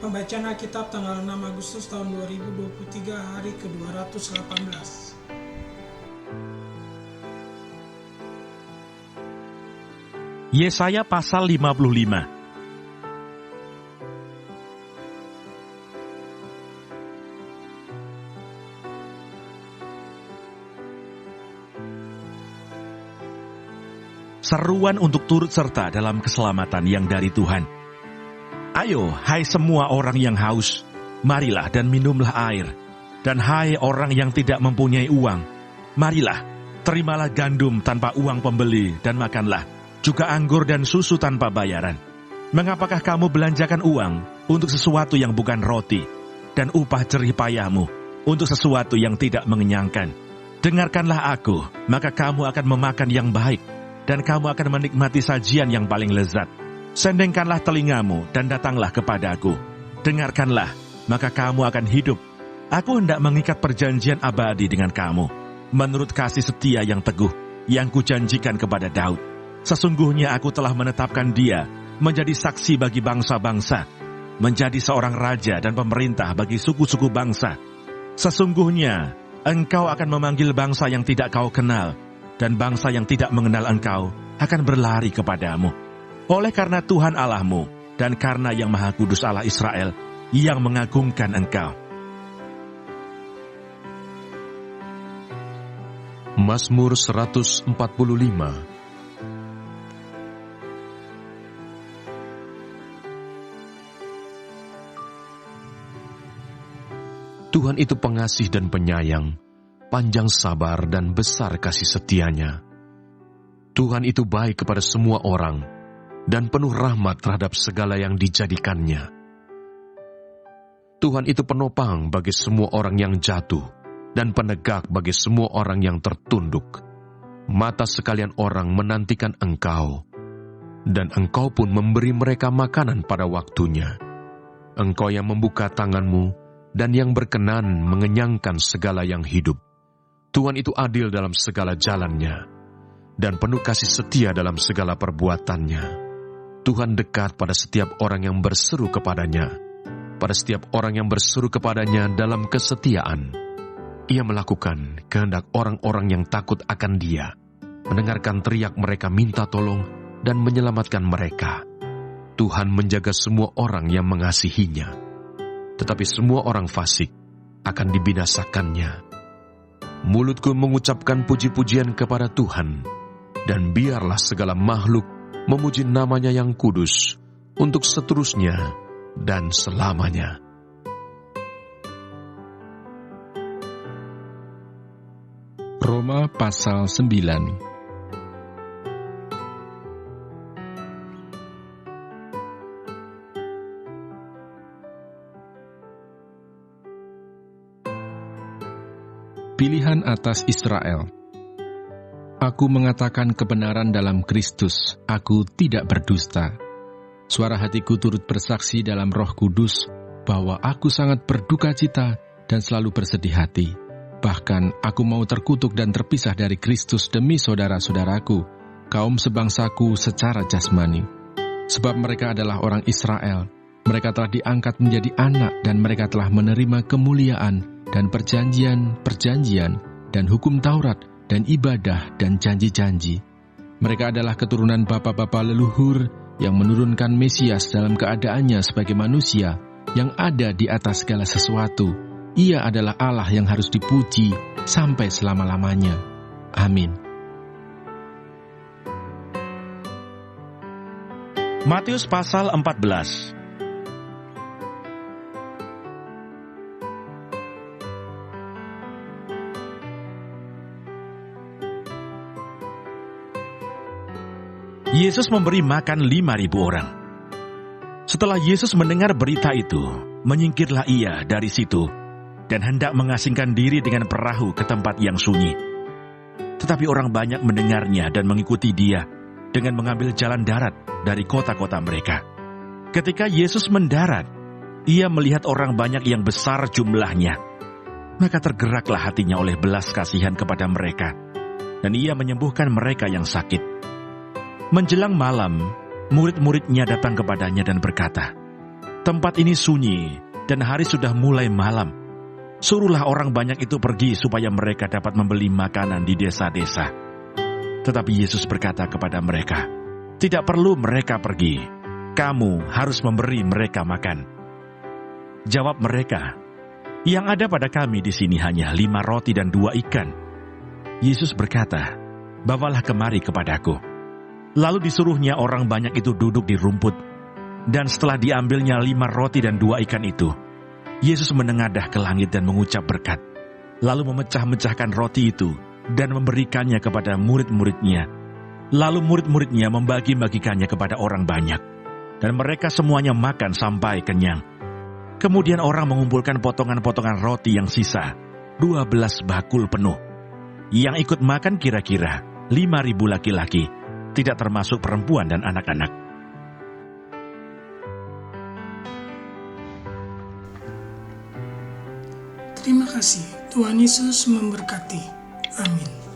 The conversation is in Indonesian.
Pembacaan Alkitab tanggal 6 Agustus tahun 2023, hari ke-218. Yesaya pasal 55. Seruan untuk turut serta dalam keselamatan yang dari Tuhan. Ayo, hai semua orang yang haus, marilah dan minumlah air. Dan hai orang yang tidak mempunyai uang, marilah, terimalah gandum tanpa uang pembeli dan makanlah, juga anggur dan susu tanpa bayaran. Mengapakah kamu belanjakan uang untuk sesuatu yang bukan roti, dan upah jerih payahmu untuk sesuatu yang tidak mengenyangkan? Dengarkanlah aku, maka kamu akan memakan yang baik, dan kamu akan menikmati sajian yang paling lezat. Sendengkanlah telingamu dan datanglah kepadaku. Dengarkanlah, maka kamu akan hidup. Aku hendak mengikat perjanjian abadi dengan kamu, menurut kasih setia yang teguh, yang kujanjikan kepada Daud. Sesungguhnya aku telah menetapkan dia menjadi saksi bagi bangsa-bangsa, menjadi seorang raja dan pemerintah bagi suku-suku bangsa. Sesungguhnya engkau akan memanggil bangsa yang tidak kau kenal, dan bangsa yang tidak mengenal engkau akan berlari kepadamu. Oleh karena Tuhan Allahmu, dan karena Yang Maha Kudus Allah Israel, yang mengagungkan engkau. Mazmur 145. Tuhan itu pengasih dan penyayang, panjang sabar dan besar kasih setianya. Tuhan itu baik kepada semua orang, dan penuh rahmat terhadap segala yang dijadikannya. Tuhan itu penopang bagi semua orang yang jatuh, dan penegak bagi semua orang yang tertunduk. Mata sekalian orang menantikan engkau, dan engkau pun memberi mereka makanan pada waktunya. Engkau yang membuka tanganmu, dan yang berkenan mengenyangkan segala yang hidup. Tuhan itu adil dalam segala jalannya, dan penuh kasih setia dalam segala perbuatannya. Tuhan dekat pada setiap orang yang berseru kepadanya, pada setiap orang yang berseru kepadanya dalam kesetiaan. Ia melakukan kehendak orang-orang yang takut akan Dia, mendengarkan teriak mereka minta tolong, dan menyelamatkan mereka. Tuhan menjaga semua orang yang mengasihinya, tetapi semua orang fasik akan dibinasakannya. Mulutku mengucapkan puji-pujian kepada Tuhan, dan biarlah segala makhluk memuji namanya yang kudus, untuk seterusnya dan selamanya. Roma pasal 9. Pilihan atas Israel. Aku mengatakan kebenaran dalam Kristus, aku tidak berdusta. Suara hatiku turut bersaksi dalam Roh Kudus bahwa aku sangat berduka cita dan selalu bersedih hati. Bahkan aku mau terkutuk dan terpisah dari Kristus demi saudara-saudaraku, kaum sebangsaku secara jasmani. Sebab mereka adalah orang Israel, mereka telah diangkat menjadi anak dan mereka telah menerima kemuliaan dan perjanjian dan hukum Taurat, dan ibadah dan janji-janji. Mereka adalah keturunan bapa-bapa leluhur yang menurunkan Mesias dalam keadaannya sebagai manusia yang ada di atas segala sesuatu. Ia adalah Allah yang harus dipuji sampai selama-lamanya. Amin. Matius pasal 14. Yesus memberi makan 5.000 orang. Setelah Yesus mendengar berita itu, menyingkirlah ia dari situ dan hendak mengasingkan diri dengan perahu ke tempat yang sunyi. Tetapi orang banyak mendengarnya dan mengikuti dia dengan mengambil jalan darat dari kota-kota mereka. Ketika Yesus mendarat, ia melihat orang banyak yang besar jumlahnya. Maka tergeraklah hatinya oleh belas kasihan kepada mereka, dan ia menyembuhkan mereka yang sakit. Menjelang malam, murid-muridnya datang kepadanya dan berkata, Tempat ini sunyi, dan hari sudah mulai malam. Suruhlah orang banyak itu pergi supaya mereka dapat membeli makanan di desa-desa. Tetapi Yesus berkata kepada mereka, "Tidak perlu mereka pergi. Kamu harus memberi mereka makan." Jawab mereka, "Yang ada pada kami di sini hanya 5 roti dan 2 ikan." Yesus berkata, "Bawalah kemari kepadaku." Lalu disuruhnya orang banyak itu duduk di rumput. Dan setelah diambilnya 5 roti dan 2 ikan itu, Yesus menengadah ke langit dan mengucap berkat. Lalu memecah-mecahkan roti itu dan memberikannya kepada murid-muridnya. Lalu murid-muridnya membagi-bagikannya kepada orang banyak. Dan mereka semuanya makan sampai kenyang. Kemudian orang mengumpulkan potongan-potongan roti yang sisa, 12 bakul penuh. Yang ikut makan kira-kira 5.000 laki-laki, tidak termasuk perempuan dan anak-anak. Terima kasih. Tuhan Yesus memberkati. Amin.